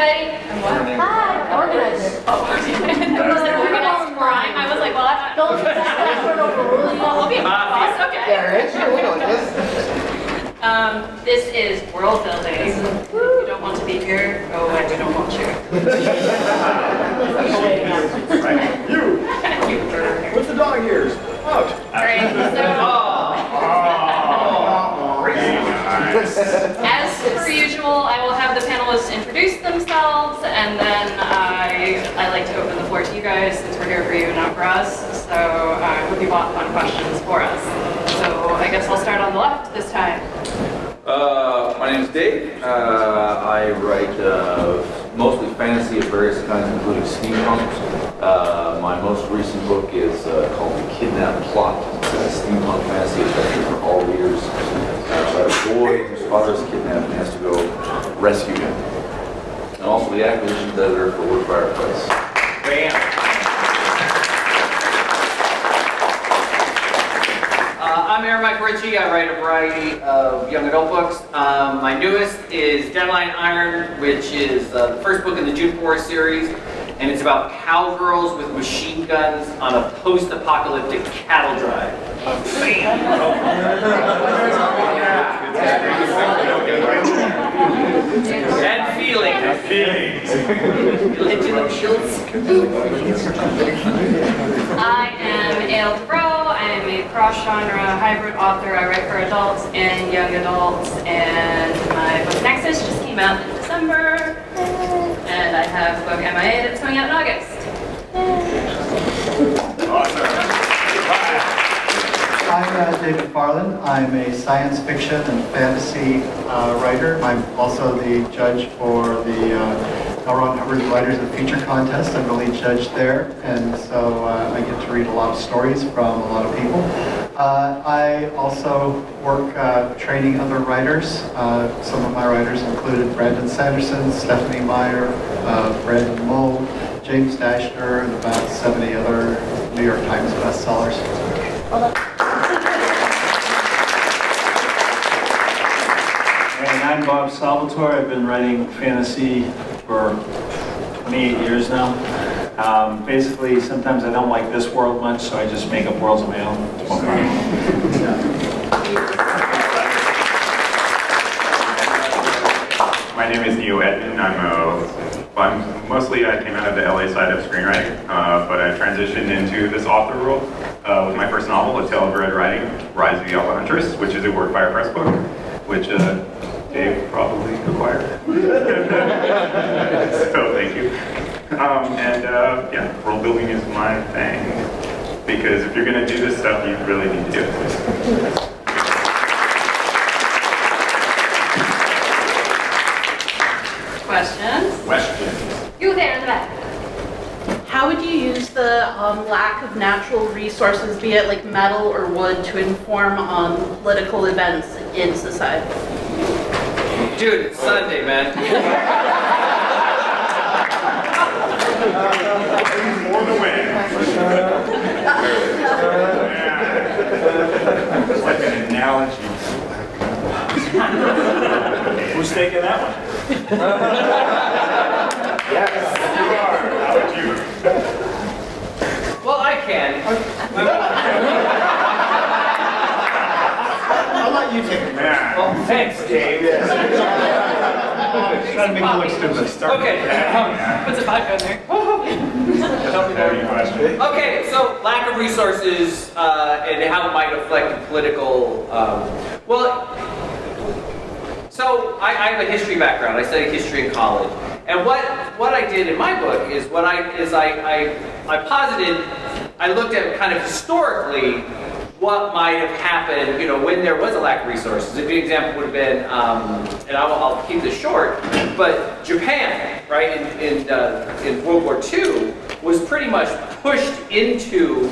everybody. Hi, organizer. Oh, organized crime. I was like, well, I'm not. I'll be a boss. Okay. This is world building. If you don't want to be here, go away. We don't want you. You. What's the dog ears? Out. Great. As per usual, I will have the panelists introduce themselves, and then I like to open the floor to you guys, since we're here for you, not for us. So hope you brought fun questions for us. So I guess I'll start on the left this time. My name is Dave. I write mostly fantasy of various kinds, including steampunk. My most recent book is called The Kidnap Plot. It's a steampunk fantasy adventure for all readers. About a boy whose father is kidnapped and has to go rescue him. And also the acquisitions editor for Wood Fireplace. Bam! I'm Michael Ritchey. I write a variety of young adult books. My newest is Deadline Iron, which is the first book in the June 4 series, and it's about cowgirls with machine guns on a post-apocalyptic cattle drive. And feelings. I am Davroe. I am a cross-genre hybrid author. I write for adults and young adults, and my book Nexus just came out in December, and I have a book MIA that's coming out in August. I'm David Farland. I'm a science fiction and fantasy writer. I'm also the judge for the L. Hubbard Writers of Feature Contest. I'm the lead judge there, and so I get to read a lot of stories from a lot of people. I also work training other writers. Some of my writers included Brandon Sanderson, Stephanie Meyer, Brandon Moe, James Dashner, and about 70 other New York Times bestsellers. And I'm Bob Salvatore. I've been writing fantasy for 28 years now. Basically, sometimes I don't like this world much, so I just make up worlds of my own. It's more fun. My name is Neo Edmund. I came out of the LA side of screenwriting, but I transitioned into this author role with my first novel, A Tale of Red Riding, Rise of the Alpha Huntress, which is a Workfire Press book, which Dave probably acquired. So thank you. Yeah, world building is my thing, because if you're going to do this stuff, you really need to do it. Questions? You there in the back. How would you use the lack of natural resources, be it like metal or wood, to inform political events in society? Dude, it's Sunday, man. For the win. It's like an analogy. Who's taking that one? Yes, you are. How would you? Well, I can. I'll let you take it. Yeah. Well, thanks, Dave. Trying to make it look stupid. Okay. Puts a vodka in there. Any question? Okay, so lack of resources and how it might affect political. So I have a history background. I studied history in college, and what I did in my book is I posited. I looked at kind of historically what might have happened, when there was a lack of resources. A good example would have been, and I'll keep this short, but Japan, right, in World War II, was pretty much pushed into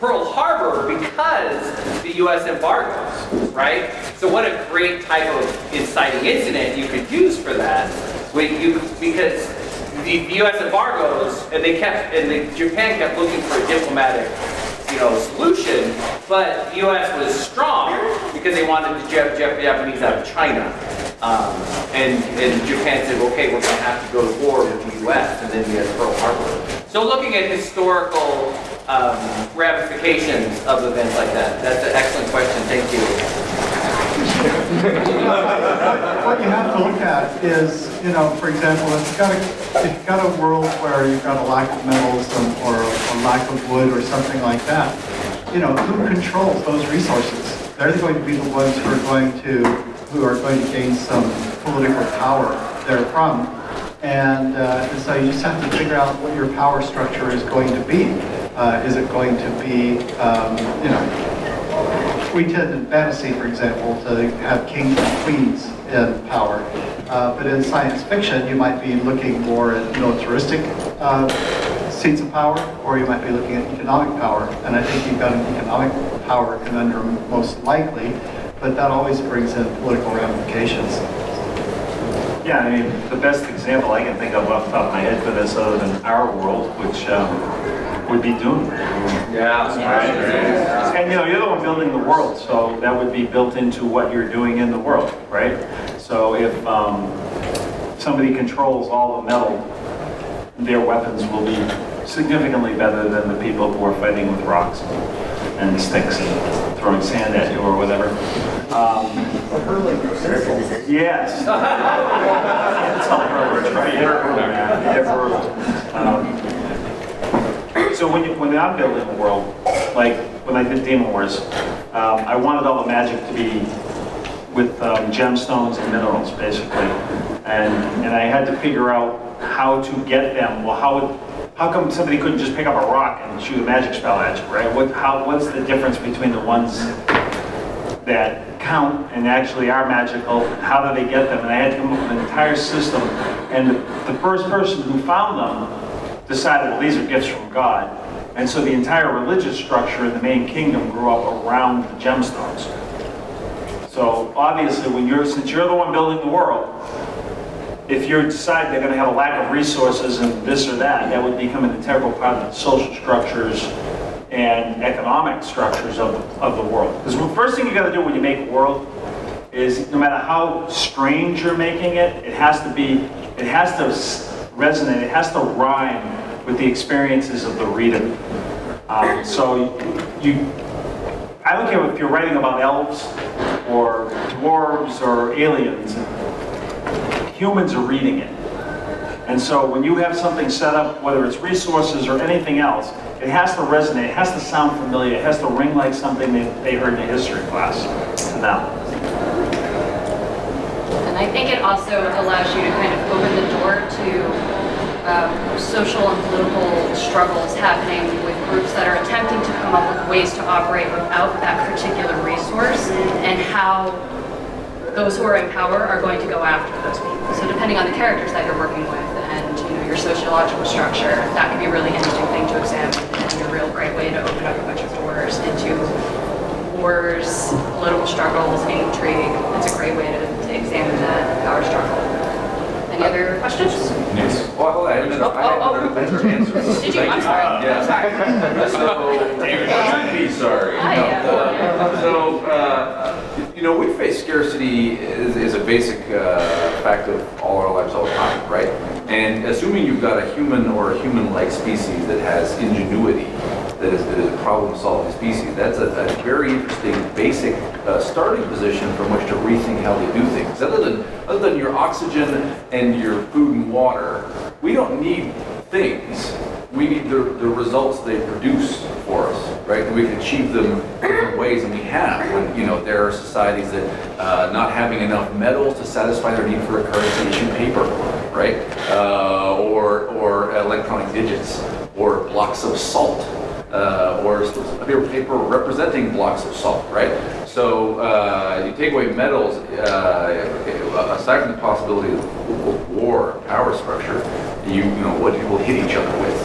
Pearl Harbor because the U.S. embargoes, right? So what a great type of inciting incident you could use for that, because the U.S. embargoes, and Japan kept looking for a diplomatic solution, but the U.S. was strong because they wanted the Japanese out of China. And Japan said, okay, we're going to have to go to war with the U.S. and then we had Pearl Harbor. So looking at historical ramifications of events like that, that's an excellent question. Thank you. What you have to look at is, for example, if you've got a world where you've got a lack of metals or a lack of wood or something like that, who controls those resources? They're going to be the ones who are going to gain some political power therefrom. And so you just have to figure out what your power structure is going to be. Is it going to be, we tend in fantasy, for example, to have kings and queens in power. But in science fiction, you might be looking more at militaristic seats of power, or you might be looking at economic power. And I think you've got an economic power conundrum most likely, but that always brings in political ramifications. Yeah, I mean, the best example I can think of off the top of my head for this, other than our world, which would be Dune. Yeah. And you're the one building the world, so that would be built into what you're doing in the world, right? So if somebody controls all the metal, their weapons will be significantly better than the people who are fighting with rocks and sticks and throwing sand at you or whatever. Yes. It's all hurlers, right? So when I'm building the world, like when I did Demon Wars, I wanted all the magic to be with gemstones and minerals, basically. And I had to figure out how to get them. Well, how come somebody couldn't just pick up a rock and shoot a magic spell at you, right? What's the difference between the ones that count and actually are magical? How do they get them? And I had to come up with an entire system. And the first person who found them decided, well, these are gifts from God. And so the entire religious structure in the main kingdom grew up around the gemstones. So obviously, since you're the one building the world, if you decide they're going to have a lack of resources and this or that, that would become an integral part of the social structures and economic structures of the world. Because the first thing you got to do when you make a world is, no matter how strange you're making it, it has to resonate, it has to rhyme with the experiences of the reader. So I don't care if you're writing about elves or dwarves or aliens, humans are reading it. And so when you have something set up, whether it's resources or anything else, it has to resonate, it has to sound familiar, it has to ring like something they heard in a history class to them. And I think it also allows you to kind of open the door to social and political struggles happening with groups that are attempting to come up with ways to operate without that particular resource, and how those who are in power are going to go after those people. So depending on the characters that you're working with and your sociological structure, that could be a really interesting thing to examine, and a real great way to open up a bunch of doors into wars, political struggles, intrigue. It's a great way to examine that power struggle. Any other questions? Yes. Well, I have another answer. Did you? I'm sorry. Yeah. I'm sorry. David, be sorry. We face scarcity is a basic fact of all our lives all the time, right? And assuming you've got a human or a human-like species that has ingenuity, that is a problem-solving species, that's a very interesting basic starting position from which to rethink how they do things. Other than your oxygen and your food and water, we don't need things. We need the results they produce for us, right? And we can achieve them different ways, and we have. When there are societies that not having enough metals to satisfy their need for a currency, issue paper, right? Or electronic digits, or blocks of salt, or paper representing blocks of salt, right? So you take away metals, aside from the possibility of war, power structure, what do people hit each other with?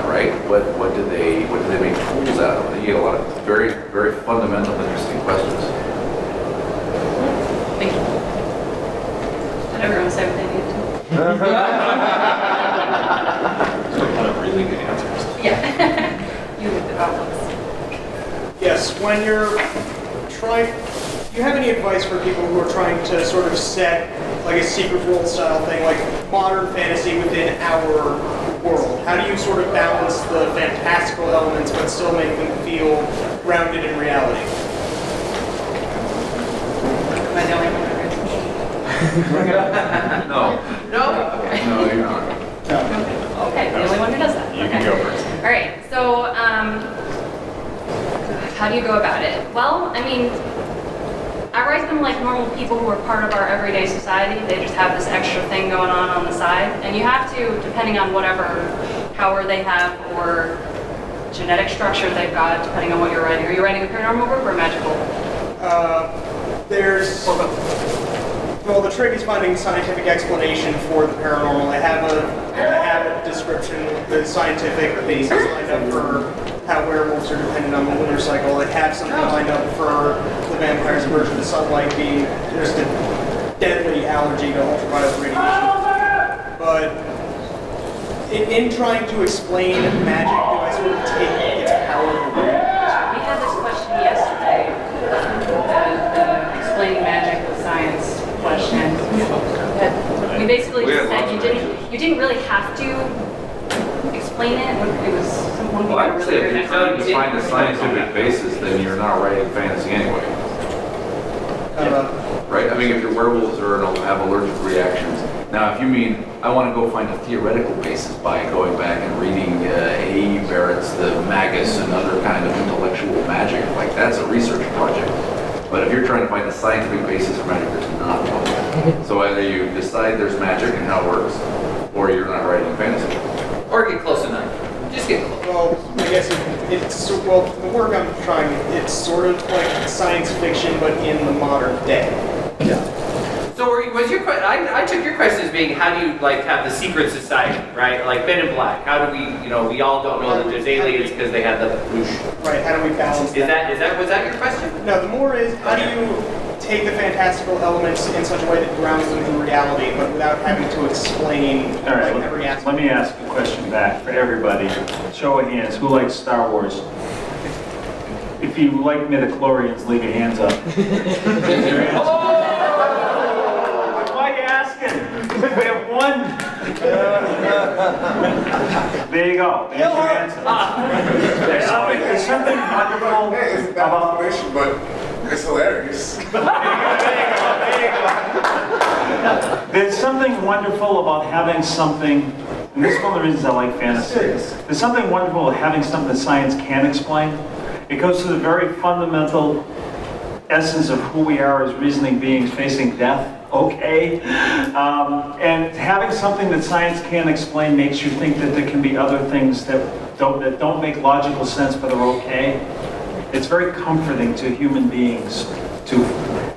Right? What do they make tools out of? You get a lot of very, very fundamental, interesting questions. Thank you. Did everyone say what they needed to? A lot of really good answers. Yeah. You with the problems. Yes, when you're trying, Do you have any advice for people who are trying to sort of set like a secret world style thing, like modern fantasy within our world? How do you sort of balance the fantastical elements but still make them feel grounded in reality? Am I the only one that raised No, No? Okay. no, you're not. Okay, the only one who does that. You can go first. All right, so how do you go about it? Well, I mean, I write them like normal people who are part of our everyday society. They just have this extra thing going on the side. And you have to, depending on whatever power they have or genetic structure they've got, depending on what you're writing. Are you writing a paranormal book or a magical? Well, the trick is finding scientific explanation for the paranormal. I have a description with the scientific basis lined up for how werewolves are dependent on the lunar cycle. I have something lined up for the vampire's version of sunlight being just a deadly allergy to ultraviolet radiation. But in trying to explain magic, do I sort of take its power away? We had this question yesterday, explaining magic with science question. We basically just said you didn't really have to explain it. It was someone Well, I would say if you're trying to really find a scientific basis, then you're not writing fantasy anyway. Right? I mean, if your werewolves have allergic reactions. Now, if you mean, I want to go find a theoretical basis by going back and reading A. Barrett's The Magus and other kind of intellectual magic, like that's a research project. But if you're trying to find a scientific basis for magic, there's not one. So either you decide there's magic and how it works, or you're not writing fantasy. Or get close enough. Just get close. Well, I guess well, the work I'm trying, it's sort of like science fiction, but in the modern day. So was your I took your question as being how do you like have the secret society, right? Like Men in Black. How do we, we all don't know that there's aliens because they had the whoosh. Right, how do we balance Was that your question? No, the more is, how do you take the fantastical elements in such a way that grounds them in reality, but without having to explain All right, every aspect? let me ask a question back for everybody. Show of hands, who likes Star Wars? If you like midichlorians, leave your hands up. Why are you asking? We have one. There you go. There's your answer. There's something wonderful about... but it's hilarious. There's something wonderful about having something, and this is one of the reasons I like fantasy. There's something wonderful about having something that science can't explain. It goes to the very fundamental essence of who we are as reasoning beings facing death. Okay. And having something that science can't explain makes you think that there can be other things that don't make logical sense but are okay. It's very comforting to human beings.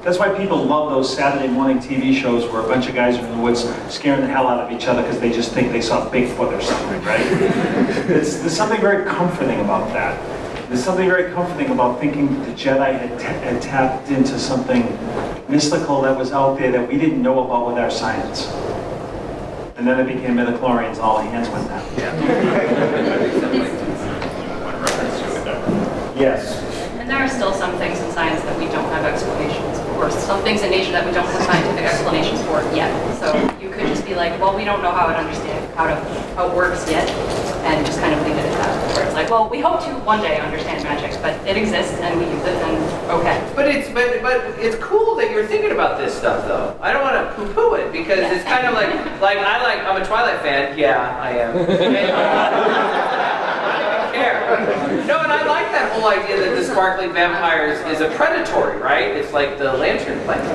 That's why people love those Saturday morning TV shows where a bunch of guys are in the woods scaring the hell out of each other because they just think they saw Bigfoot or something, right? There's something very comforting about that. There's something very comforting about thinking that the Jedi had tapped into something mystical that was out there that we didn't know about with our science. And then it became midichlorians and all hands went down. Yes. And there are still some things in science that we don't have explanations for, some things in nature that we don't have scientific explanations for yet. So you could just be like, well, we don't know how it works yet, and just kind of leave it at that. Where it's like, well, we hope to one day understand magic, but it exists and we use it, and okay. But it's cool that you're thinking about this stuff, though. I don't want to poo-poo it because it's kind of like I'm a Twilight fan. Yeah, I am. I don't even care. No, and I like that whole idea that the sparkling vampires is a predatory, right? It's like the lantern plant.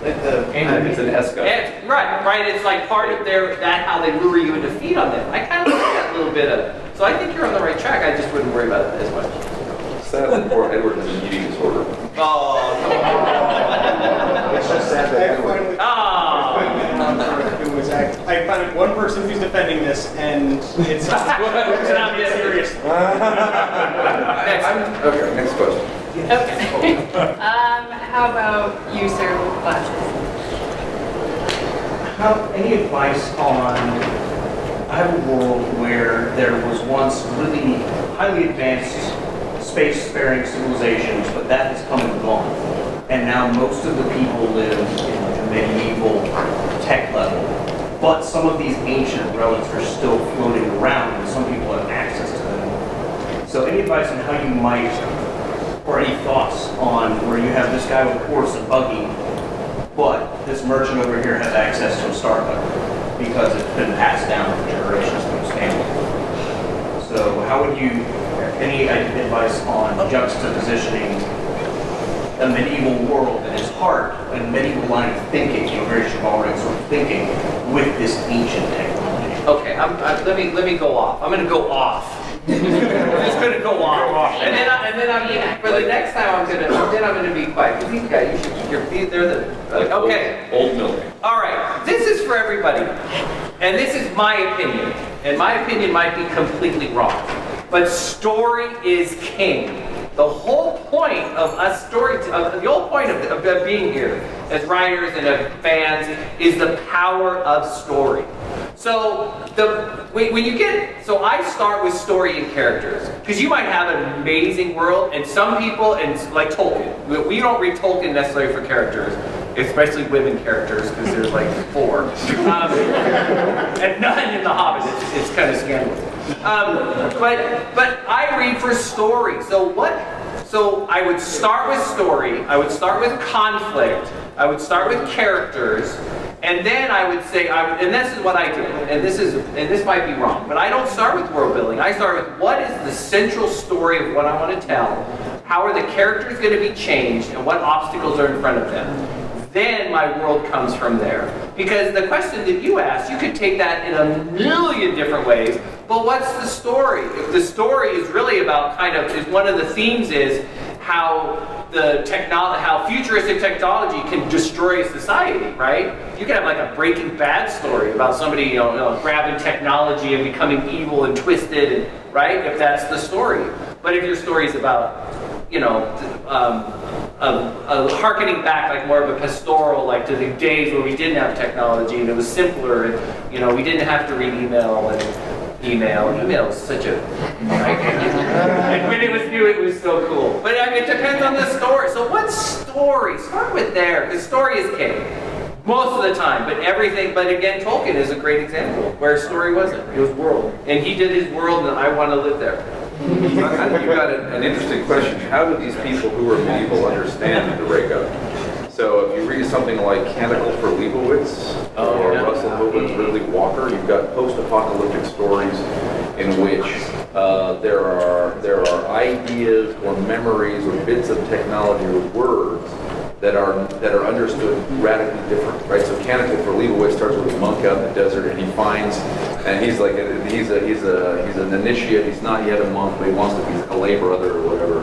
It's an esca. Right. It's like part of how they lure you in to feed on them. I kind of like that little bit of. So I think you're on the right track. I just wouldn't worry about it as much. Sadly, poor Edward has an eating disorder. Oh, come on. It's just sad that Edward. I found one person who's defending this, and it's not serious. Okay, next question. Okay. How about you, sir, with glasses? Any advice on, I have a world where there was once really highly advanced space-faring civilizations, but that has come and gone. and now most of the people live in like a medieval tech level. But some of these ancient relics are still floating around, and some people have access to them. So any advice on how you might, or any thoughts on where you have this guy with a horse and buggy, but this merchant over here has access to a Starbucks because it's been passed down for generations to his family. So how would you, any advice on juxtapositioning a medieval world at its heart, a medieval line of thinking, very chivalric sort of thinking, with this ancient technology? Okay, let me go off. I'm going to go off. I'm just going to go off, and then I'm for the next time I'm going to be quiet. Because these guys, they're the okay. Old milk. All right, this is for everybody, and this is my opinion, and my opinion might be completely wrong, but story is king. The whole point of us the whole point of being here as writers and as fans is the power of story. So I start with story and characters, because you might have an amazing world, and some people, and like Tolkien, we don't read Tolkien necessarily for characters, especially women characters, because there's like 4, and none in The Hobbit. It's kind of scandalous. But I read for story. So I would start with story. I would start with conflict. I would start with characters. And then I would say, and this is what I do, and this might be wrong, but I don't start with world building. I start with what is the central story of what I want to tell, how are the characters going to be changed, and what obstacles are in front of them. Then my world comes from there. Because the question that you asked, you could take that in a million different ways, but what's the story? If the story is really about one of the themes is how how futuristic technology can destroy society, right? You can have like a Breaking Bad story about somebody grabbing technology and becoming evil and twisted, and, right? If that's the story. But if your story is about, harkening back like more of a pastoral, like to the days where we didn't have technology and it was simpler, and we didn't have to read email and email is such a and when it was new it was so cool, but it depends on the story. So what story? Start with there, because story is king most of the time, but again, Tolkien is a great example where story wasn't, it was world, and he did his world, and I want to live there. I think you've got an interesting question. How do these people who are medieval understand the breakup? So if you read something like Canticle for Leibowitz or Russell Hoban's Ridley Walker, you've got post-apocalyptic stories in which there are ideas or memories or bits of technology or words that are understood radically different, right? So Canticle for Leibowitz starts with a monk out in the desert, and he finds, and he's like he's an initiate. He's not yet a monk, but he wants to be a lay brother or whatever.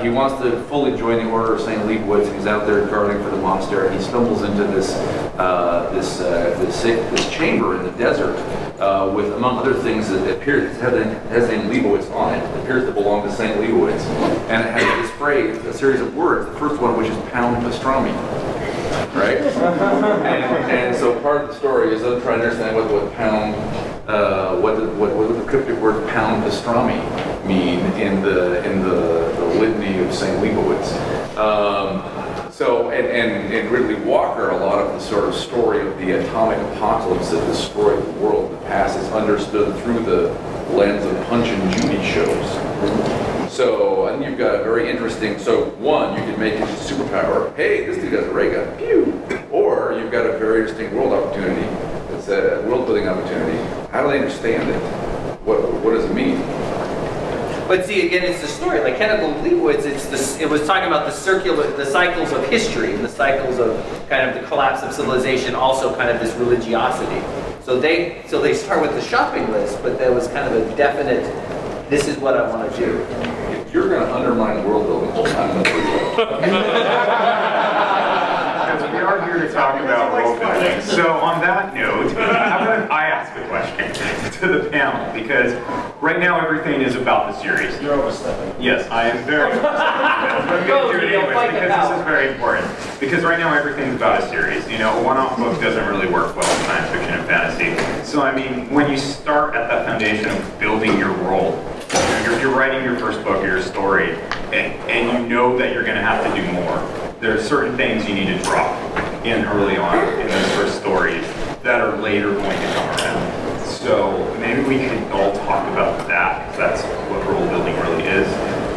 He wants to fully join the Order of St. Leibowitz. He's out there guarding for the monastery. He stumbles into this chamber in the desert with, among other things, that appears has St. Leibowitz on it. It appears to belong to St. Leibowitz, and it has this phrase, a series of words. The first one, which is pound pastrami. Right? and so part of the story is them trying to understand what pound, what the cryptic word pound pastrami mean in the litany of St. Leibowitz. And Ridley Walker, a lot of the sort of story of the atomic apocalypse that destroyed the world in the past is understood through the lens of Punch and Judy shows. So, and you've got a very interesting, one, you can make it a superpower. Hey, this dude has a ray gun. Pew! Or you've got a very interesting world opportunity. It's a world building opportunity. How do they understand it? What does it mean? But see, again, it's the story. Like Canticle for Leibowitz, it was talking about the cycles of history, and the cycles of kind of the collapse of civilization, also kind of this religiosity. So they start with the shopping list, but there was kind of a definite, this is what I want to do. If you're going to undermine world building, I'm going to We are here to talk about world building. So on that note, how about I ask a question to the panel? Because right now everything is about the series. You're overstepping. Yes, I am very I'm going to do it anyways because this is very important. Because right now everything's about a series. A one-off book doesn't really work well in science fiction and fantasy. So I mean, when you start at that foundation of building your world, you're writing your first book or your story, and you know that you're going to have to do more. There are certain things you need to drop in early on in those first stories that are later going to come around. So maybe we could all talk about that, because that's what world building really is,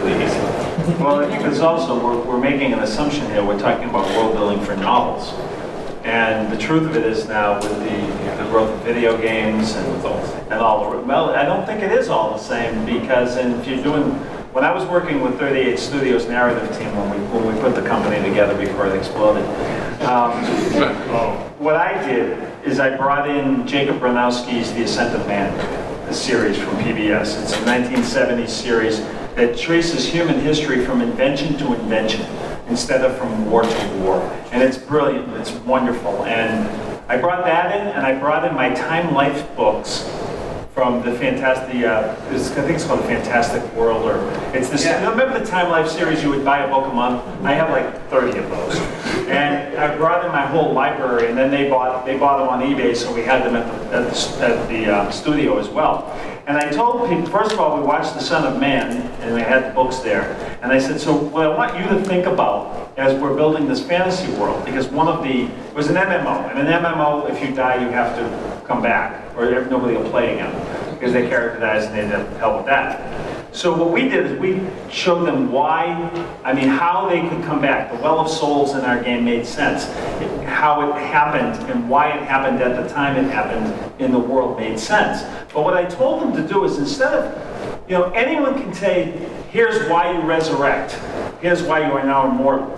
please. Well, I think there's also, we're making an assumption here. We're talking about world building for novels. And the truth of it is now with the growth of video games and all the, well, I don't think it is all the same, because if you're doing, when I was working with 38 Studios narrative team, when we put the company together before it exploded, what I did is I brought in Jacob Bronowski's The Ascent of Man, a series from PBS. It's a 1970s series that traces human history from invention to invention instead of from war to war. And it's brilliant, it's wonderful. And I brought that in, and I brought in my Time Life books from the fantastic, I think it's called The Fantastic World, or it's this, remember the Time Life series you would buy a book a month? I have like 30 of those. And I brought in my whole library, and then they bought them on eBay, so we had them at the studio as well. And I told people, first of all, we watched The Son of Man, and we had the books there. And I said, so what I want you to think about as we're building this fantasy world, because it was an MMO, and an MMO, if you die, you have to come back, or nobody will play again, because their character dies and they have help with that. So what we did is we showed them how they could come back. The Well of Souls in our game made sense. How it happened and why it happened at the time it happened in the world made sense. But what I told them to do is, instead of, anyone can say, here's why you resurrect. Here's why you are now immortal.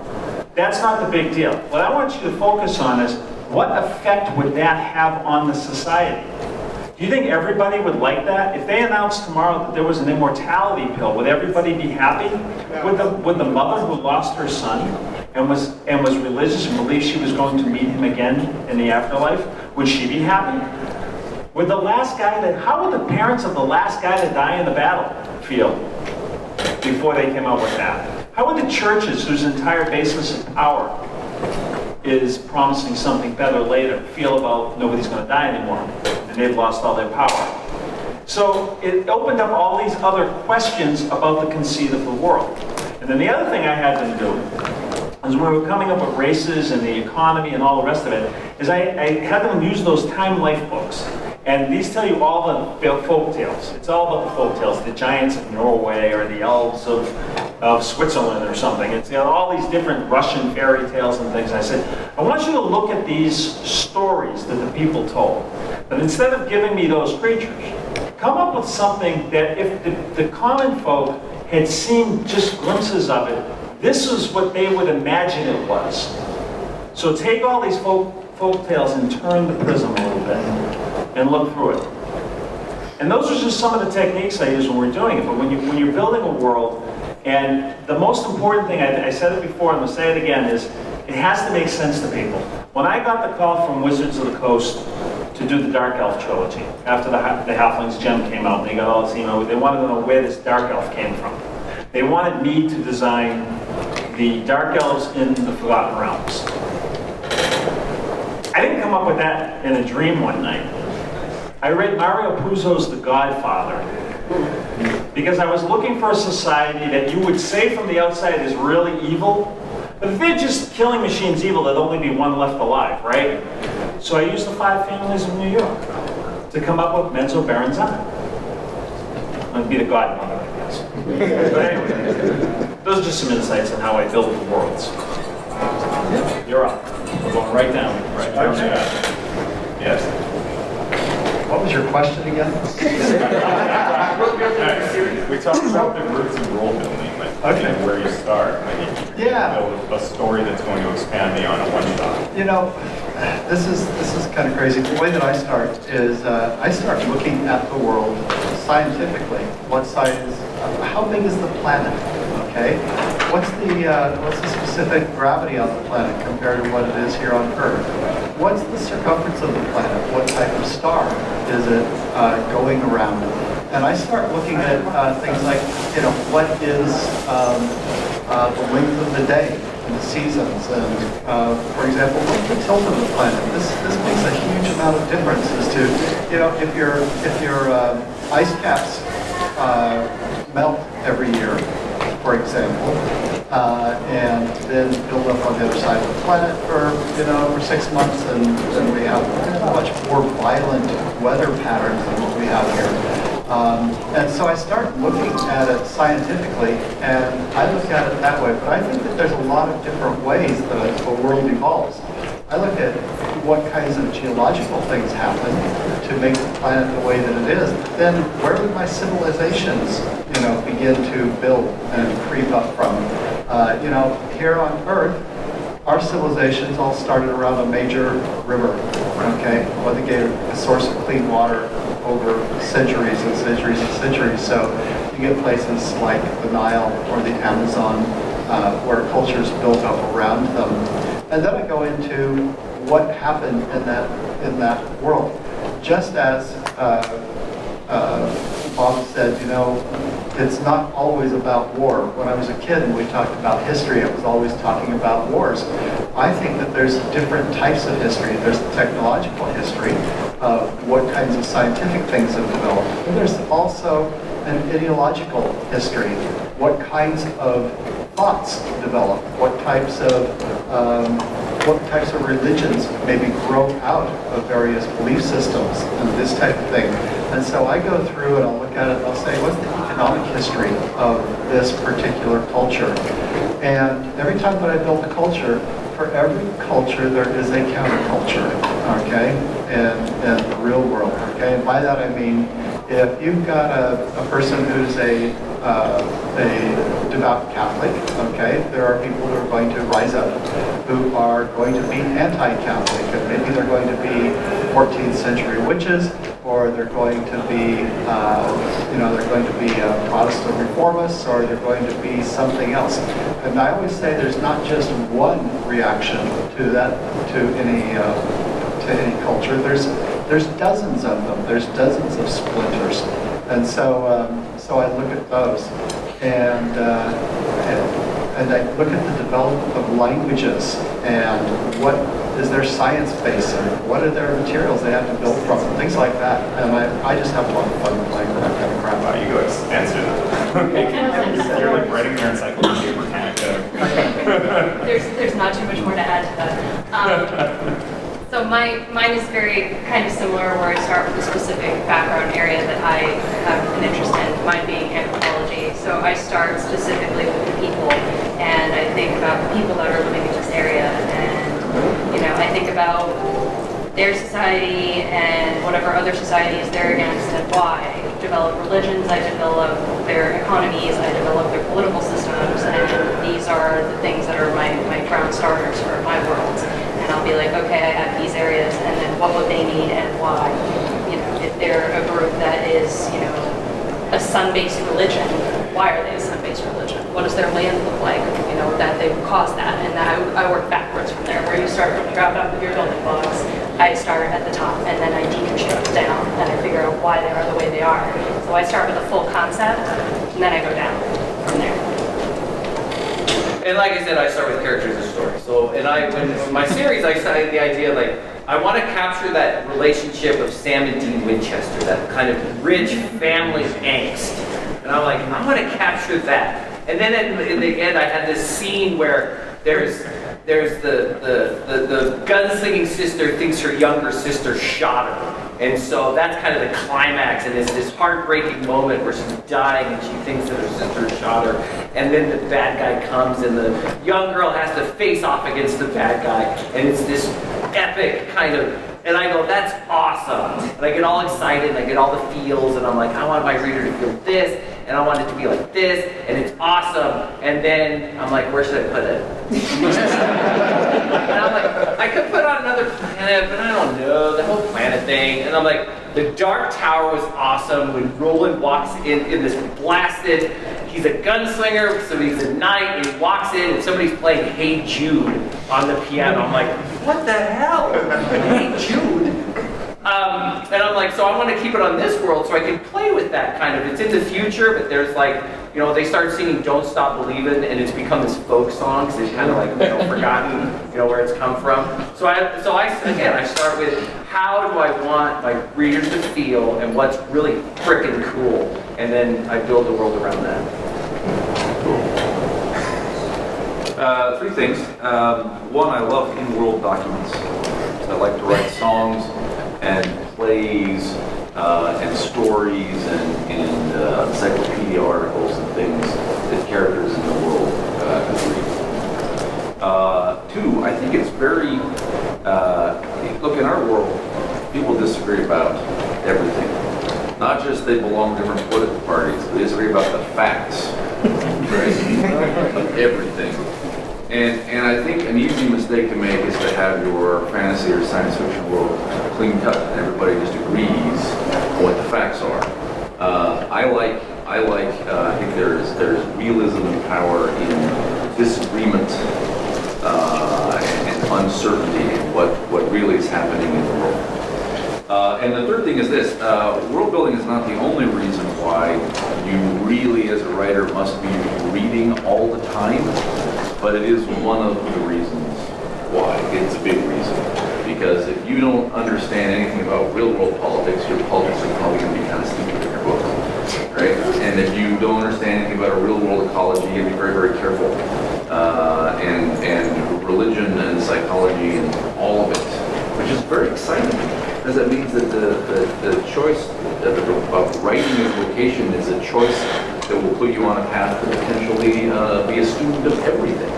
That's not the big deal. What I want you to focus on is, what effect would that have on the society? Do you think everybody would like that? If they announced tomorrow that there was an immortality pill, would everybody be happy? Would the mother who lost her son and was religious and believed she was going to meet him again in the afterlife, would she be happy? Would how would the parents of the last guy to die in the battle feel before they came up with that? How would the churches, whose entire basis of power is promising something better later, feel about nobody's going to die anymore, and they've lost all their power? So it opened up all these other questions about the conceit of the world. And then the other thing I had them do is, when we were coming up with races and the economy and all the rest of it, is I had them use those Time Life books. And these tell you all the folk tales. It's all about the folk tales, the giants of Norway or the elves of Switzerland or something. It's all these different Russian fairy tales and things. I said, I want you to look at these stories that the people told. But instead of giving me those creatures, come up with something that if the common folk had seen just glimpses of it, this is what they would imagine it was. So take all these folk tales and turn the prism a little bit and look through it. And those are just some of the techniques I use when we're doing it. But when you're building a world, and the most important thing, I said it before, I'm going to say it again, is it has to make sense to people. When I got the call from Wizards of the Coast to do the Dark Elf trilogy, after the Halfling's Gem came out, and they got all this, they wanted to know where this Dark Elf came from. They wanted me to design the Dark Elves in the Forgotten Realms. I didn't come up with that in a dream one night. I read Mario Puzo's The Godfather, because I was looking for a society that you would say from the outside is really evil, but if they're just killing machines evil, there'd only be one left alive, right? So I used the 5 families of New York to come up with Menzo Berenzano. I'd be the godmother, I guess. But anyway, those are just some insights on how I build the worlds. You're up. We're going right down. Yes. What was your question again? We talked about the roots of role building, where you start. You build a story that's going to expand beyond a one-shot. This is kind of crazy. The way that I start is I start looking at the world scientifically. What size is? How big is the planet? Okay. What's the specific gravity on the planet compared to what it is here on Earth? What's the circumference of the planet? What type of star is it going around? And I start looking at things like, what is the length of the day and the seasons? And, for example, what's the tilt of the planet? This makes a huge amount of difference as to, if your ice caps melt every year, for example, and then build up on the other side of the planet for 6 months, and then we have much more violent weather patterns than what we have here. And so I start looking at it scientifically, and I look at it that way. But I think that there's a lot of different ways that the world evolves. I look at what kinds of geological things happen to make the planet the way that it is. But then where would my civilizations, begin to build and creep up from? Here on Earth, our civilizations all started around a major river, okay? Well, they gave a source of clean water over centuries and centuries and centuries. So you get places like the Nile or the Amazon where cultures built up around them. And then I go into what happened in that world. Just as Bob said, it's not always about war. When I was a kid and we talked about history, I was always talking about wars. I think that there's different types of history. There's the technological history of what kinds of scientific things have developed. And there's also an ideological history. What kinds of thoughts develop? What types of religions maybe grow out of various belief systems and this type of thing. And so I go through and I'll look at it and I'll say, what's the economic history of this particular culture? And every time that I build a culture, for every culture there is a counterculture, okay? And the real world, okay? And by that I mean, if you've got a person who's a devout Catholic, okay, there are people who are going to rise up who are going to be anti-Catholic, and maybe they're going to be 14th century witches, or they're going to be, they're going to be Protestant reformists, or they're going to be something else. And I always say there's not just one reaction to that, to any culture. There's dozens of them. There's dozens of splinters, and so I look at those, and I look at the development of languages and what is their science base and what are their materials they have to build from, and things like that. And I just have a lot of fun playing with that kind of crap. Wow, you go expensive. You're like writing your Encyclopedia Britannica. There's not too much more to add to that. So mine is very kind of similar, where I start with a specific background area that I have an interest in, mine being anthropology. So I start specifically with the people, and I think about the people that are living in this area, and I think about their society and whatever other societies they're against and why. I develop religions, I develop their economies, I develop their political systems, and these are the things that are my ground starters for my worlds. And I'll be like, okay, I have these areas, and then what would they need and why? If they're a group that is, a sun-based religion, why are they a sun-based religion? What does their land look like, that they would cause that? And I work backwards from there, where you start from the ground up with your building blocks. I start at the top, and then I deconstruct down, and I figure out why they are the way they are. So I start with a full concept, and then I go down from there. And like I said, I start with characters and stories. So, when my series, I started the idea, I want to capture that relationship of Sam and Dean Winchester, that kind of rich family angst. And I'm like, I want to capture that. And then in the end, I had this scene where there's the gunslinging sister thinks her younger sister shot her. And so that's kind of the climax, and it's this heartbreaking moment where she's dying and she thinks that her sister shot her. And then the bad guy comes and the young girl has to face off against the bad guy. And it's this epic kind of, and I go, that's awesome. And I get all excited and I get all the feels, and I'm like, I want my reader to feel this, and I want it to be like this, and it's awesome. And then I'm like, where should I put it? And I'm like, I could put on another planet, but I don't know, the whole planet thing. And I'm like, the Dark Tower was awesome when Roland walks in this blasted, he's a gunslinger, so he's a knight, and he walks in and somebody's playing Hey Jude on the piano. I'm like, what the hell? Hey Jude? And I'm like, so I want to keep it on this world so I can play with that kind of. It's in the future, but there's like, they start singing Don't Stop Believin', and it's become this folk song, because they've kind of forgotten, where it's come from. So I start with how do I want my readers to feel and what's really frickin' cool, and then I build the world around that. Cool. Three things. One, I love in-world documents. I like to write songs and plays and stories and encyclopedia articles and things that characters in the world could read. Two, I think it's very, look, in our world, people disagree about everything. Not just they belong to different political parties, they disagree about the facts, right, of everything. And I think an easy mistake to make is to have your fantasy or science fiction world clean cut and everybody just agrees on what the facts are. I think there's realism and power in disagreement and uncertainty in what really is happening in the world. And the third thing is this, world building is not the only reason why you really as a writer must be reading all the time, but it is one of the reasons why. It's a big reason. Because if you don't understand anything about real world politics, your politics are probably going to be kind of stupid in your book, right? And if you don't understand anything about a real world ecology, you have to be very, very careful. And religion and psychology and all of it, which is very exciting. Because that means that the choice of writing as vocation is a choice that will put you on a path to potentially be a student of everything.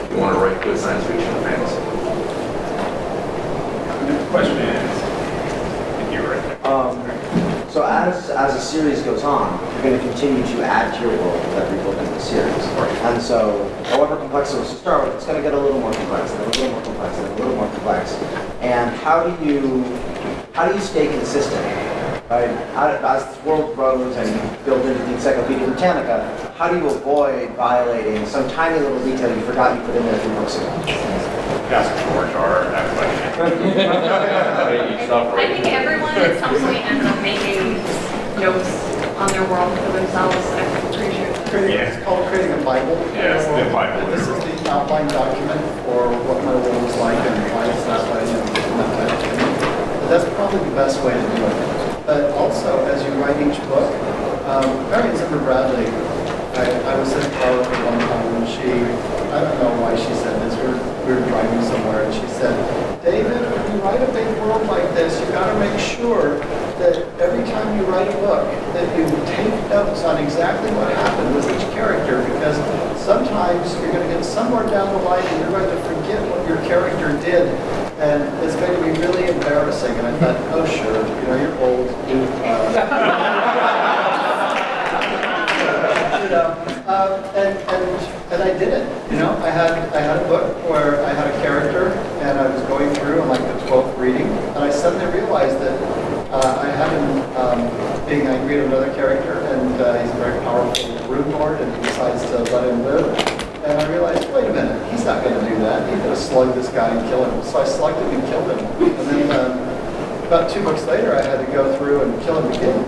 If you want to write good science fiction and fantasy. Question is, if you were right there. So as a series goes on, you're going to continue to add to your world with every book in the series. And so, however complex it was to start with, it's going to get a little more complex, and a little more complex, and a little more complex. And how do you stay consistent? Right? As the world grows and you build into the Encyclopedia Britannica, how do you avoid violating some tiny little detail you forgot you put in there 3 books ago? Ask George or that question. I think everyone at some point ends up making notes on their world for themselves. I'm pretty sure. It's called creating a Bible. Yeah, it's the Bible. This is the outline document for what my world is like and why it's that way and that type of thing. But that's probably the best way to do it. But also, as you write each book, Marion Zimmer Bradley, I was in her car one time and I don't know why she said this, we were driving somewhere and she said, David, when you write a big world like this, you got to make sure that every time you write a book, that you take notes on exactly what happened with each character, because sometimes you're going to get somewhere down the line and you're going to forget what your character did, and it's going to be really embarrassing. And I thought, oh sure, you're old. And I did it. I had a book where I had a character, and I was going through on like the 12th reading, and I suddenly realized that I had him being angry at another character, and he's a very powerful rune lord, and he decides to let him live. And I realized, wait a minute, he's not going to do that. He's going to slug this guy and kill him. So I slugged him and killed him. And then about 2 books later, I had to go through and kill him again.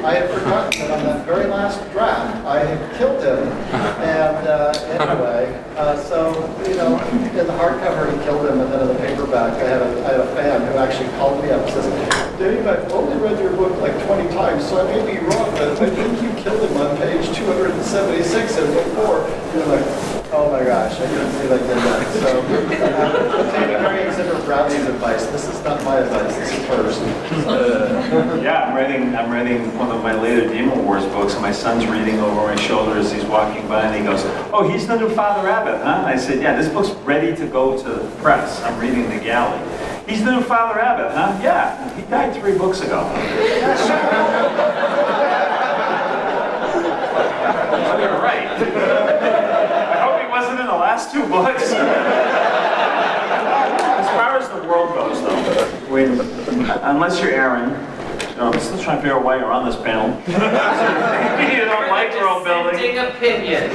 I had forgotten that on that very last draft, I had killed him. And anyway, so, in the hardcover, he killed him, and then in the paperback, I had a fan who actually called me up and says, Dave, I've only read your book like 20 times, so I may be wrong, but I think you killed him on page 276 in book 4. And I'm like, oh my gosh, I couldn't believe I did that. So, I'm taking Marion Zimmer Bradley's advice. This is not my advice, this is hers. Yeah, I'm writing one of my later Demon Wars books, and my son's reading over my shoulder as he's walking by, and he goes, oh, he's the new Father Abbott, huh? And I said, yeah, this book's ready to go to the press. I'm reading The Galley. He's the new Father Abbott, huh? Yeah, he died 3 books ago. You're right. I hope he wasn't in the last 2 books. As far as the world goes, though, unless you're Aaron, I'm still trying to figure out why you're on this panel. Maybe you don't like world building. Opinion.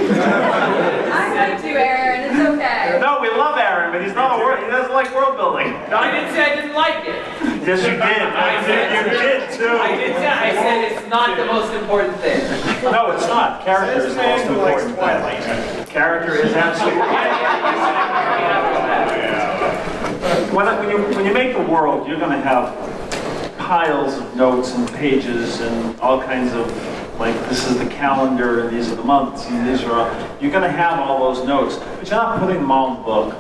I'm going to Aaron, it's okay. No, we love Aaron, but he doesn't like world building. No, I didn't say I didn't like it. Yes, you did. You did too. I said it's not the most important thing. No, it's not. Character is the most important thing. Character is absolutely. When you make the world, you're going to have piles of notes and pages and all kinds of, like, this is the calendar, and these are the months, and these are all, you're gonna have all those notes, but you're not putting them all in the book,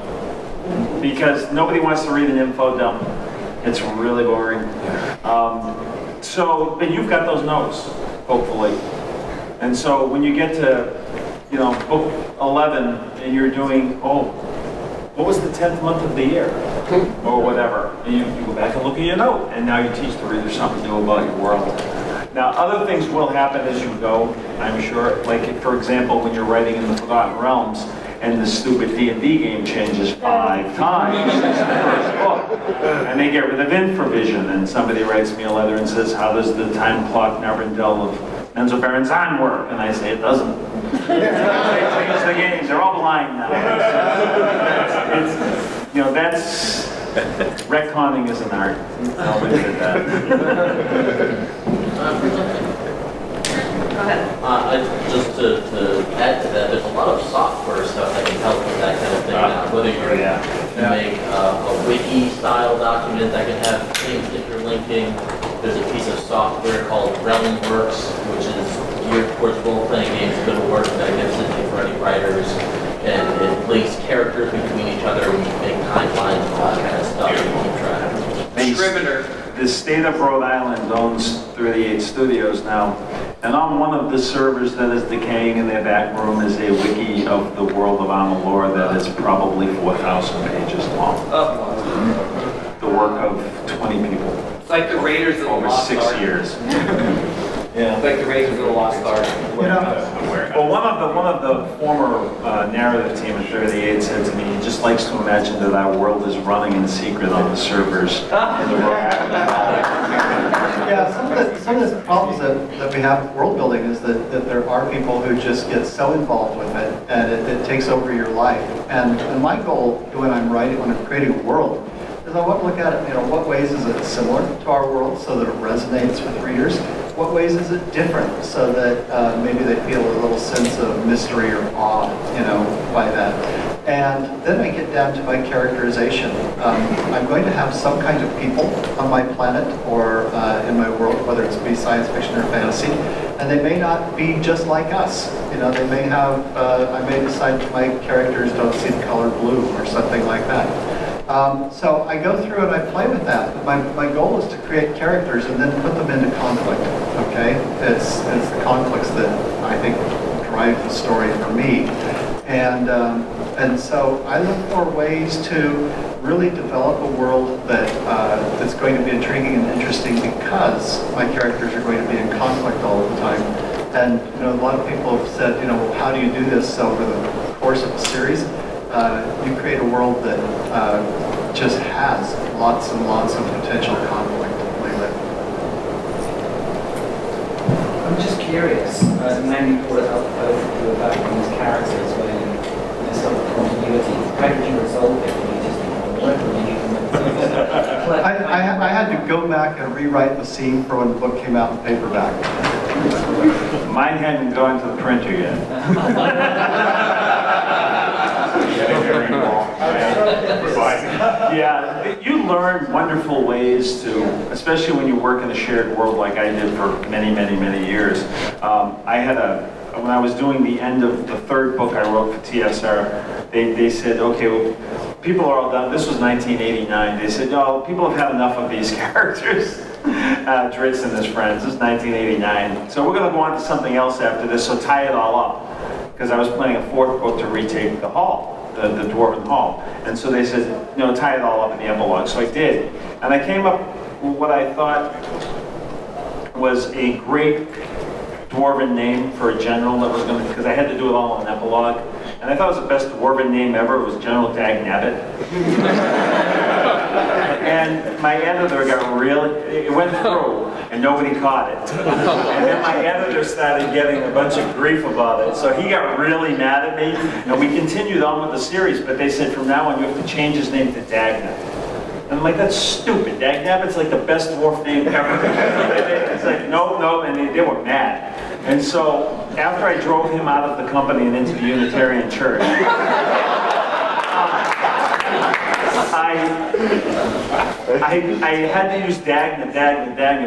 because nobody wants to read an info dump. It's really boring. So, but you've got those notes, hopefully. And so when you get to, you know, book 11, and you're doing, oh, what was the 10th month of the year? Or whatever. And you go back and look at your note, and now you teach the reader something new about your world. Now, other things will happen as you go, I'm sure. Like, for example, when you're writing in the Forgotten Realms, and the stupid D&D game changes 5 times in the first book. And they get rid of infravision, and somebody writes me a letter and says, how does the time clock Narvandel of Menzoberranzan work? And I say, it doesn't. They change the games, they're all blind now. It's, you know, that's, retconning is an art. I always did that. Go ahead. Just to add to that, there's a lot of software stuff that can help with that kind of thing now. Whether you make a wiki-style document that can have things interlinking. There's a piece of software called Realmworks, which is geared towards role-playing games, a bit of work that gives it for any writers. And it links characters between each other, we make timelines, all that kind of stuff, and keep track. Scrivener. The state of Rhode Island owns 38 studios now, and on one of the servers that is decaying in their back room is a wiki of the world of Amalur that is probably 4,000 pages long. The work of 20 people. It's like the Raiders of the over Lost 6 Ark. years. It's like the Raiders of the Lost Ark. Well, one of the former narrative team at 38 said to me, he just likes to imagine that our world is running in secret on the servers in the world. Yeah, some of the problems that we have with world building is that there are people who just get so involved with it, and it takes over your life. And my goal when I'm creating a world, is I want to look at it, you know, what ways is it similar to our world so that it resonates with readers? What ways is it different so that maybe they feel a little sense of mystery or awe, you know, by that? And then I get down to my characterization. I'm going to have some kind of people on my planet or in my world, whether it's be science fiction or fantasy, and they may not be just like us. You know, they may have, I may decide that my characters don't see the color blue or something like that. So I go through and I play with that. My goal is to create characters and then put them into conflict, okay? It's the conflicts that I think drive the story for me. And so I look for ways to really develop a world that's going to be intriguing and interesting because my characters are going to be in conflict all the time. And you know, a lot of people have said, you know, well, how do you do this over the course of a series? You create a world that just has lots and lots of potential conflict to play with. I'm just curious, maybe brought it up both you about these characters when there's some continuity. How did you resolve it? Did you just work or did you I had to go back and rewrite the scene for when the book came out in paperback. Mine hadn't gone to the printer yet. Yeah, you learn wonderful ways to, especially when you work in a shared world like I did for many, many, many years. When I was doing the end of the third book I wrote for TSR, they said, okay, well, people are all done. This was 1989. They said, oh, people have had enough of these characters. Dritz and his friends. This is 1989. So we're going to go on to something else after this, so tie it all up. Because I was planning a fourth book to retake the hall. The Dwarven Hall. And so they said, you know, tie it all up in the epilogue. So I did. And I came up with what I thought was a great Dwarven name for a general that was going to, because I had to do it all in an epilogue. And I thought it was the best Dwarven name ever. It was General Dagnabbit. And my editor got really, it went through and nobody caught it. And then my editor started getting a bunch of grief about it. So he got really mad at me. And we continued on with the series, but they said from now on you have to change his name to Dagna. And I'm like, that's stupid. Dagnabbit's like the best dwarf name ever. It's like, no, and they were mad. And so after I drove him out of the company and into the Unitarian Church, I had to use Dagna,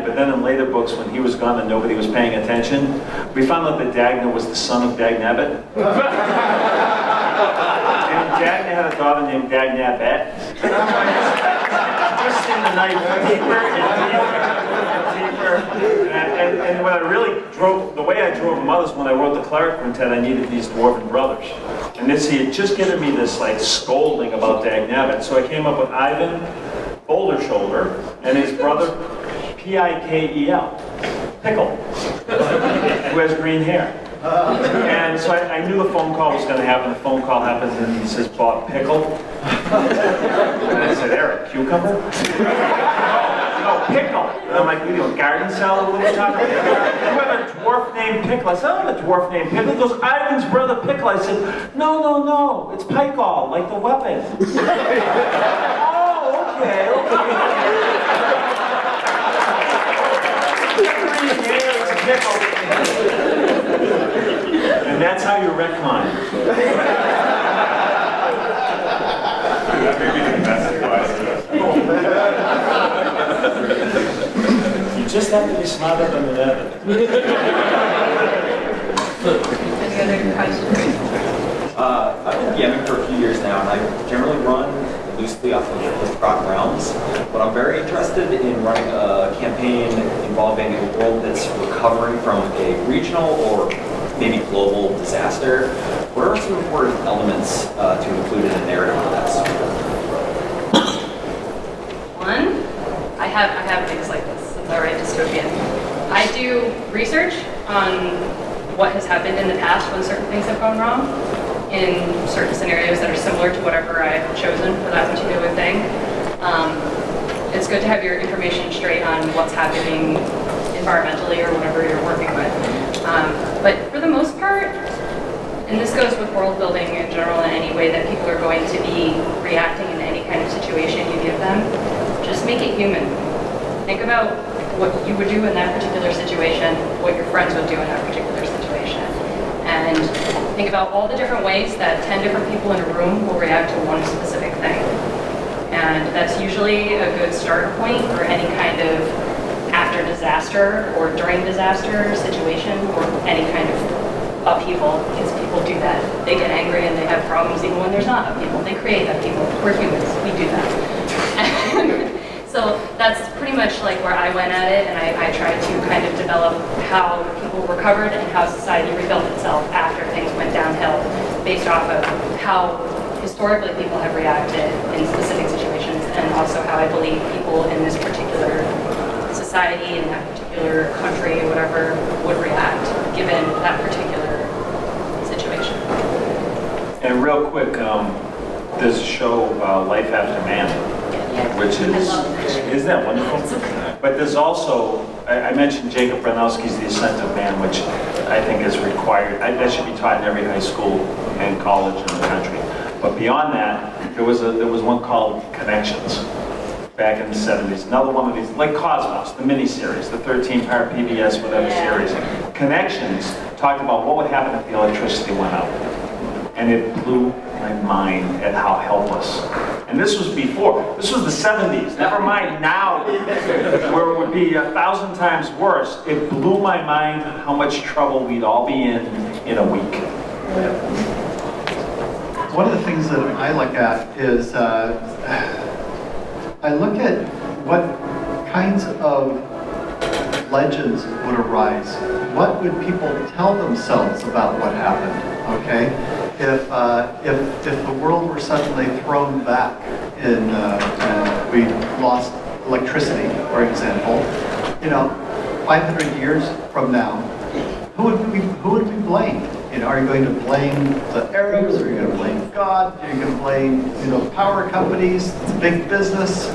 but then in later books when he was gone and nobody was paying attention, we found out that Dagna was the son of Dagnabbit. And Dagna had a daughter named Dagnabbet. Just in the night, deeper and deeper. And when I really drove, the way I drove them out is when I wrote the Cleric Quintet, I needed these dwarven brothers. And this, he had just given me this like scolding about Dagnabbit. So I came up with Ivan Boulder Shoulder and his brother Pikel, Pickle, who has green hair. And so I knew the phone call was going to happen. The phone call happens and he says, Bob Pickle. And I said, Eric, cucumber? No, Pickle. And I'm like, what are you doing, garden salad? What are we talking about? You have a dwarf named Pickle. I said, I don't have a dwarf named Pickle. He goes, Ivan's brother Pickle. I said, no, it's Pikal, like the weapon. Oh, okay. And that's how you retcon. That may be the best advice. You just have to be smarter than the other. Any other questions? I've been DMing for a few years now, and I generally run loosely off of Proc Realms, but I'm very interested in running a campaign involving a world that's recovering from a regional or maybe global disaster. What are some important elements to include in a narrative of that sort? One, I have things like this, since I write dystopian. I do research on what has happened in the past when certain things have gone wrong in certain scenarios that are similar to whatever I've chosen for that particular thing. It's good to have your information straight on what's happening environmentally or whatever you're working with. But for the most part, and this goes with world building in general in any way that people are going to be reacting in any kind of situation you give them, just make it human. Think about what you would do in that particular situation, what your friends would do in that particular situation. And think about all the different ways that 10 different people in a room will react to one specific thing. And that's usually a good start point for any kind of after disaster or during disaster situation or any kind of upheaval, because people do that. They get angry and they have problems even when there's not upheaval. They create upheaval. We're humans. We do that. So that's pretty much like where I went at it, and I tried to kind of develop how people recovered and how society rebuilt itself after things went downhill based off of how historically people have reacted in specific situations, and also how I believe people in this particular society, in that particular country, whatever, would react given that particular situation. And real quick, there's a show, Life After Man, which isn't that wonderful? But there's also, I mentioned Jacob Bronowski's The Ascent of Man, which I think is required. That should be taught in every high school and college in the country. But beyond that, there was one called Connections back in the 70s. Another one of these, like Cosmos, the miniseries, the 13-part PBS whatever series. Connections talked about what would happen if the electricity went out. And it blew my mind at how helpless. And this was before. This was the 70s. Never mind now, where it would be 1,000 times worse. It blew my mind how much trouble we'd all be in a week. One of the things that I look at is I look at what kinds of legends would arise. What would people tell themselves about what happened? Okay, if the world were suddenly thrown back and we lost electricity, for example, 500 years from now, who would we blame? Are you going to blame the Arabs? Are you going to blame God? Are you going to blame, power companies, big business?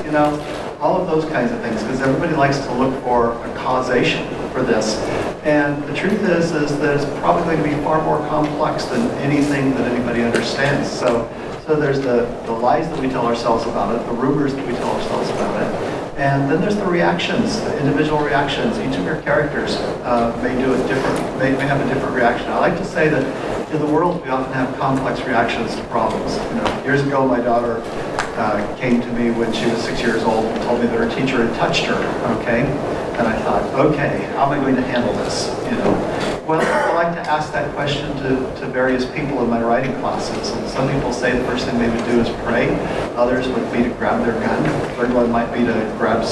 All of those kinds of things, because everybody likes to look for a causation for this. And the truth is that it's probably going to be far more complex than anything that anybody understands. So there's the lies that we tell ourselves about it, the rumors that we tell ourselves about it, and then there's the reactions, the individual reactions. Each of your characters may have a different reaction. I like to say that in the world we often have complex reactions to problems. Years ago, my daughter came to me when she was 6 years old and told me that her teacher had touched her, okay? And I thought, okay, how am I going to handle this, you know? Well, I like to ask that question to various people in my writing classes. And some people say the first thing they would do is pray. Others would be to grab their gun. The third one might be to grab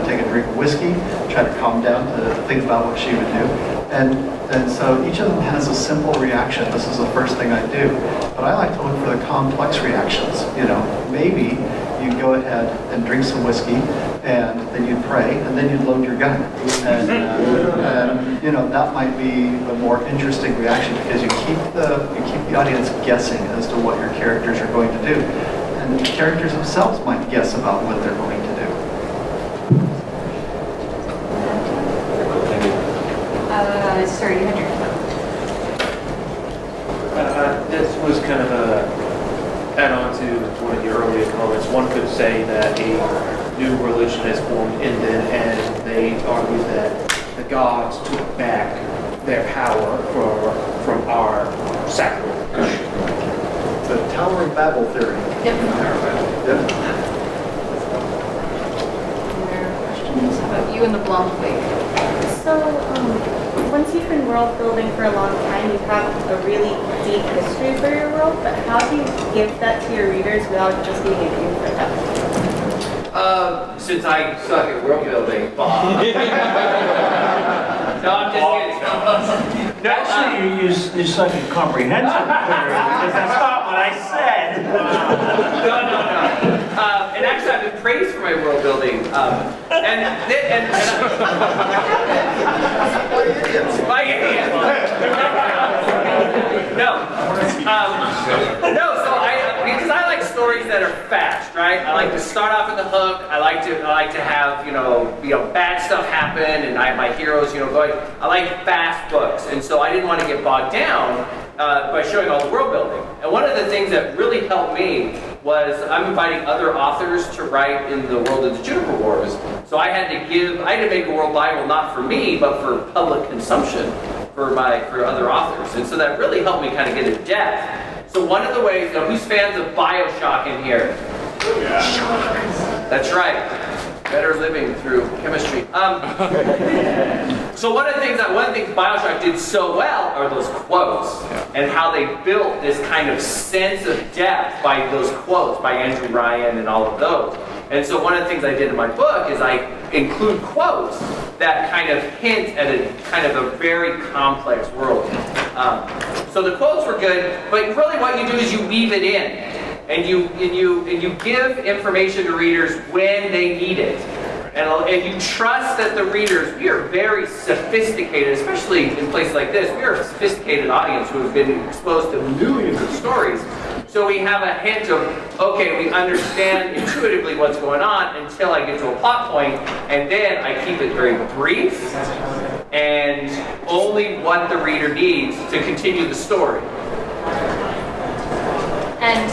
take a drink of whiskey, try to calm down to think about what she would do. And so each of them has a simple reaction. This is the first thing I do. But I like to look for the complex reactions. You know, maybe you'd go ahead and drink some whiskey, and then you'd pray, and then you'd load your gun. And you know, that might be the more interesting reaction because you keep the audience guessing as to what your characters are going to do. And the characters themselves might guess about what they're going to do. Sorry, you had your This was kind of a add-on to one of your earlier comments. One could say that a new religion has formed in them, and they argue that the gods took back their power from our sacrifice. The Tower of Babel theory. Yep. Yep. Questions? How about you in the blonde wig? So, once you've been world building for a long time, you have a really deep history for your world, but how do you give that to your readers without just being a view for them? Since I suck at world building, Bob. No, I'm just kidding. No, Actually, you suck at comprehension because that's not what I said. No. And actually, I've been praised for my world building. My idiot. So because I like stories that are fast, right? I like to start off with a hook. I like to have bad stuff happen, and my heroes going. I like fast books, and so I didn't want to get bogged down by showing all the world building. And one of the things that really helped me was I'm inviting other authors to write in the world of the Juniper Wars. So I had to make a world Bible not for me, but for public consumption for other authors. And so that really helped me kind of get in depth. So one of the ways, who's fans of BioShock in here? That's right. Better living through chemistry. So one of the things BioShock did so well are those quotes and how they built this kind of sense of depth by those quotes by Andrew Ryan and all of those. And so one of the things I did in my book is I include quotes that kind of hint at a kind of a very complex world. So the quotes were good, but really what you do is you weave it in. And you give information to readers when they need it. And you trust that the readers, we are very sophisticated, especially in places like this, we are a sophisticated audience who have been exposed to millions of stories. So we have a hint of, okay, we understand intuitively what's going on until I get to a plot point, and then I keep it very brief and only what the reader needs to continue the story. And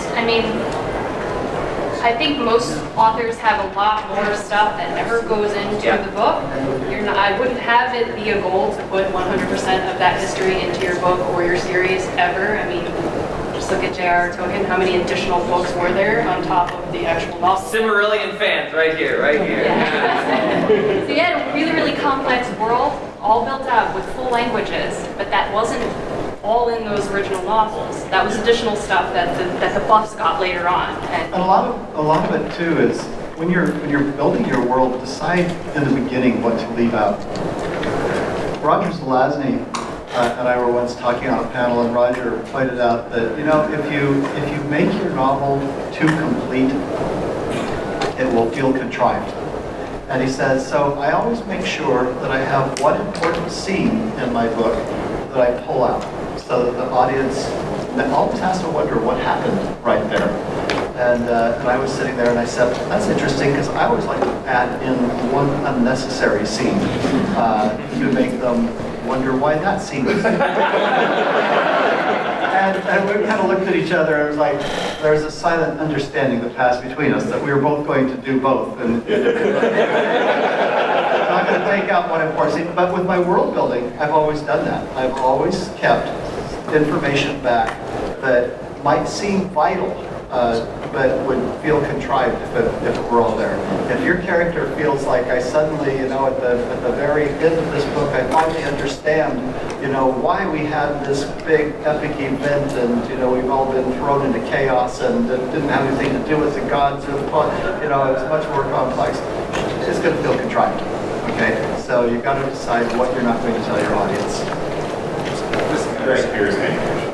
I think most authors have a lot more stuff that never goes into the book. I wouldn't have it be a goal to put 100% of that history into your book or your series ever. Just look at J.R.R. Tolkien. How many additional books were there on top of the actual novel? Silmarillion fans, right here. Yeah. So you had a really, really complex world, all built out with full languages, but that wasn't all in those original novels. That was additional stuff that the buffs got later on. And a lot of it too is when you're building your world, decide in the beginning what to leave out. Roger Zelazny and I were once talking on a panel, and Roger pointed out that if you make your novel too complete, it will feel contrived. And he says, so I always make sure that I have one important scene in my book that I pull out, so that the audience always has to wonder what happened right there. And I was sitting there and I said, that's interesting, because I always like to add in one unnecessary scene to make them wonder why that scene was there. And we kind of looked at each other and it was like, there was a silent understanding that passed between us that we were both going to do both. And I'm going to take out one important scene. But with my world building, I've always done that. I've always kept information back that might seem vital but would feel contrived if it were all there. If your character feels like I suddenly, at the very end of this book, I finally understand, why we had this big epic event, and we've all been thrown into chaos, and it didn't have anything to do with the gods or the it's much more complex. It's going to feel contrived. Okay, so you've got to decide what you're not going to tell your audience. Here's me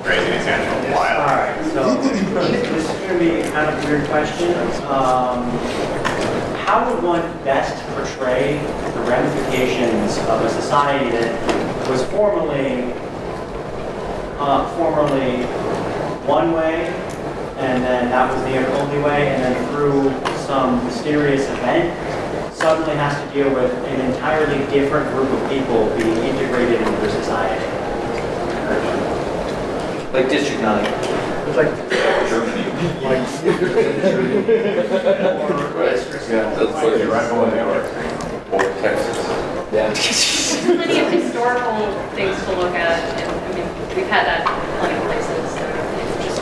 raising his hand for a while. All right, so this is going to be a kind of weird question. How would one best portray the ramifications of a society that was formerly one way, and then that was the only way, and then through some mysterious event, suddenly has to deal with an entirely different group of people being integrated into their society? Like District 9. It's like Germany. Or Texas. Yeah. Plenty of historical things to look at, and we've had that plenty of places. So just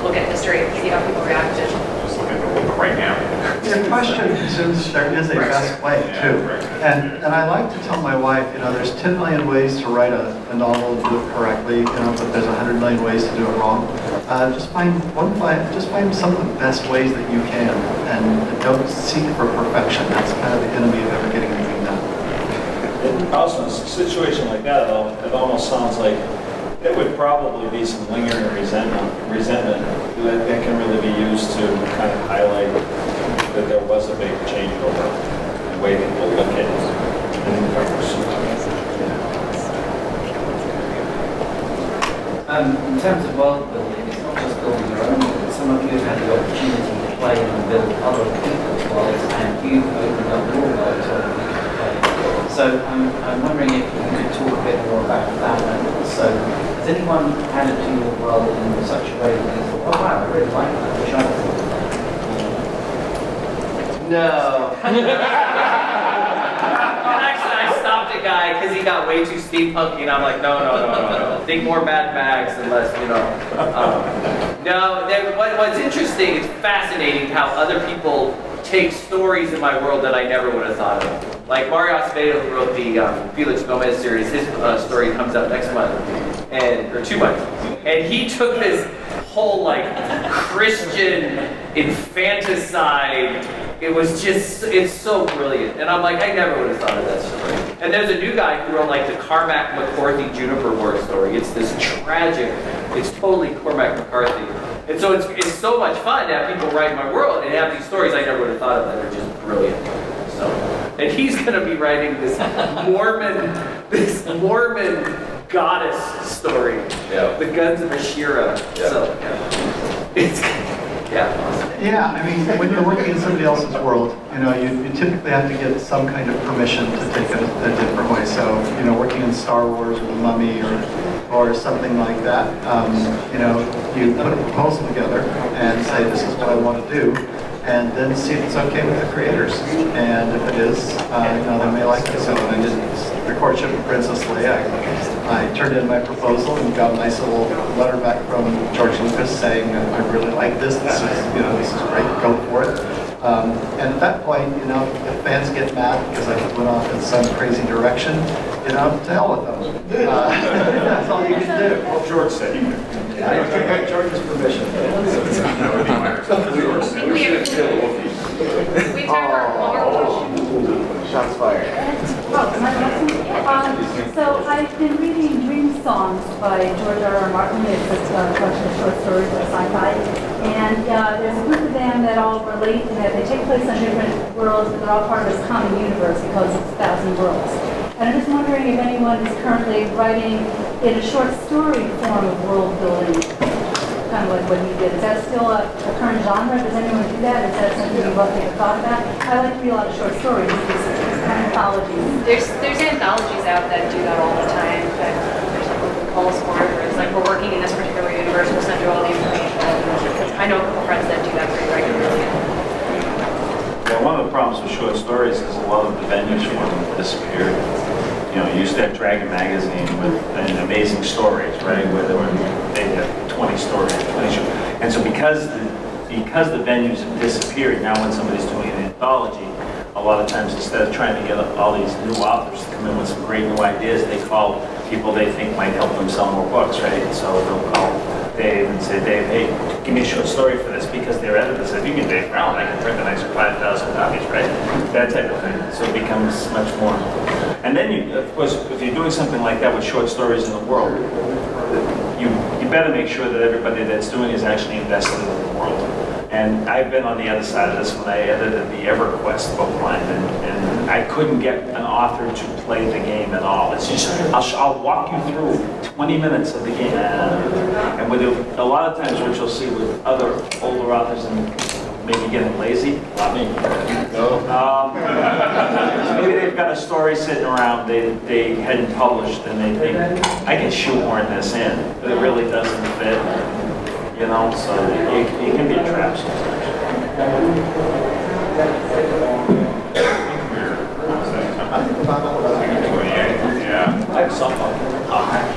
look at history and see how people reacted. Just look at the book right now. Your question presumes there is a best way too, and I like to tell my wife, there's 10 million ways to write a novel and do it correctly, but there's 100 million ways to do it wrong. Just find some of the best ways that you can, and don't seek for perfection. That's kind of the enemy of ever getting anything done. Also, in a situation like that, it almost sounds like it would probably be some lingering resentment that can really be used to kind of highlight that there was a big changeover in the way people look at it. In terms of world building, it's not just building your own world. Some of you have had the opportunity to play and build other people's worlds, and you've opened up your world to other people to play. So I'm wondering if you could talk a bit more about that, and also, has anyone added to your world in such a way that you thought, oh wow, I really like that, which I thought. No. Actually, I stopped a guy because he got way too steampunky, and I'm like, no. Think more Mad Max and less, No, what's interesting, it's fascinating how other people take stories in my world that I never would have thought of. Like Mario Acevedo, who wrote the Felix Gomez series, his story comes out next month, or 2 months. And he took this whole Christian infanticide. It was just, it's so brilliant. And I'm like, I never would have thought of that story. And there's a new guy who wrote the Carmack McCarthy Juniper War story. It's this tragic, it's totally Cormac McCarthy. And so it's so much fun to have people write my world and have these stories I never would have thought of that are just brilliant. So, and he's gonna be writing this Mormon goddess story. Yeah. The Guns of Ashira. Yeah. So, it's, awesome. Yeah, I mean, when you're working in somebody else's world, you typically have to get some kind of permission to take it a different way. So, working in Star Wars or The Mummy or something like that, you put a proposal together and say, this is what I want to do, and then see if it's okay with the creators. And if it is, they may like it. So when I did The Courtship of Princess Leia, I turned in my proposal and got a nice little letter back from George Lucas saying, I really like this. This is great. Go for it. And at that point, if fans get mad because I went off in some crazy direction, to hell with them. That's all you can do. Well, George said you could. I got George's permission. That would be my response. George said We have time for one more question. Shots fired. So I've been reading Dream Songs by George R.R. Martin. It's a collection of short stories by SciFi. And there's a group of them that all relate, that they take place on different worlds, but they're all part of this common universe because it's 1,000 worlds. And I'm just wondering if anyone is currently writing in a short story form of world building, kind of like what he did. Is that still a current genre? Does anyone do that? Is that something you've ever thought about? I like to read a lot of short stories, these anthologies. There's anthologies out that do that all the time. That there's something calls for it, where it's like, we're working in this particular universe, we'll send you all the information. I know a couple friends that do that pretty regularly. Yeah, one of the problems with short stories is a lot of the venues for them disappeared. You used to have Dragon Magazine with amazing stories, right? Where they had 20 stories, 20 shows. And so because the because the venues have disappeared, now when somebody's doing an anthology, a lot of times instead of trying to get all these new authors to come in with some great new ideas, they call people they think might help them sell more books, right? So they'll call Dave and say, Dave, hey, give me a short story for this, because their editor said, if you get Dave Brown, I can print an extra 5,000 copies, right? That type of thing. So it becomes much more. And then, of course, if you're doing something like that with short stories in the world, you better make sure that everybody that's doing is actually invested in the world. And I've been on the other side of this when I edited the EverQuest book line, and I couldn't get an author to play the game at all. It's just, I'll walk you through 20 minutes of the game. And with a lot of times what you'll see with other older authors and maybe getting lazy, not me. Maybe they've got a story sitting around they hadn't published, and they think, I can shoehorn this in, but it really doesn't fit. You know, so it can be a trap sometimes. Yeah. I have a softball.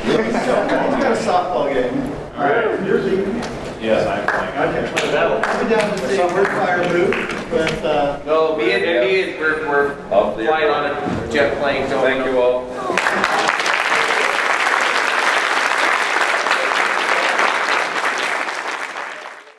He's got a softball game. All right. You're leading. Yes, I'm playing. Okay. I'll be down to see word fire move, but No, me and we're flying on a jet plane. Thank you all.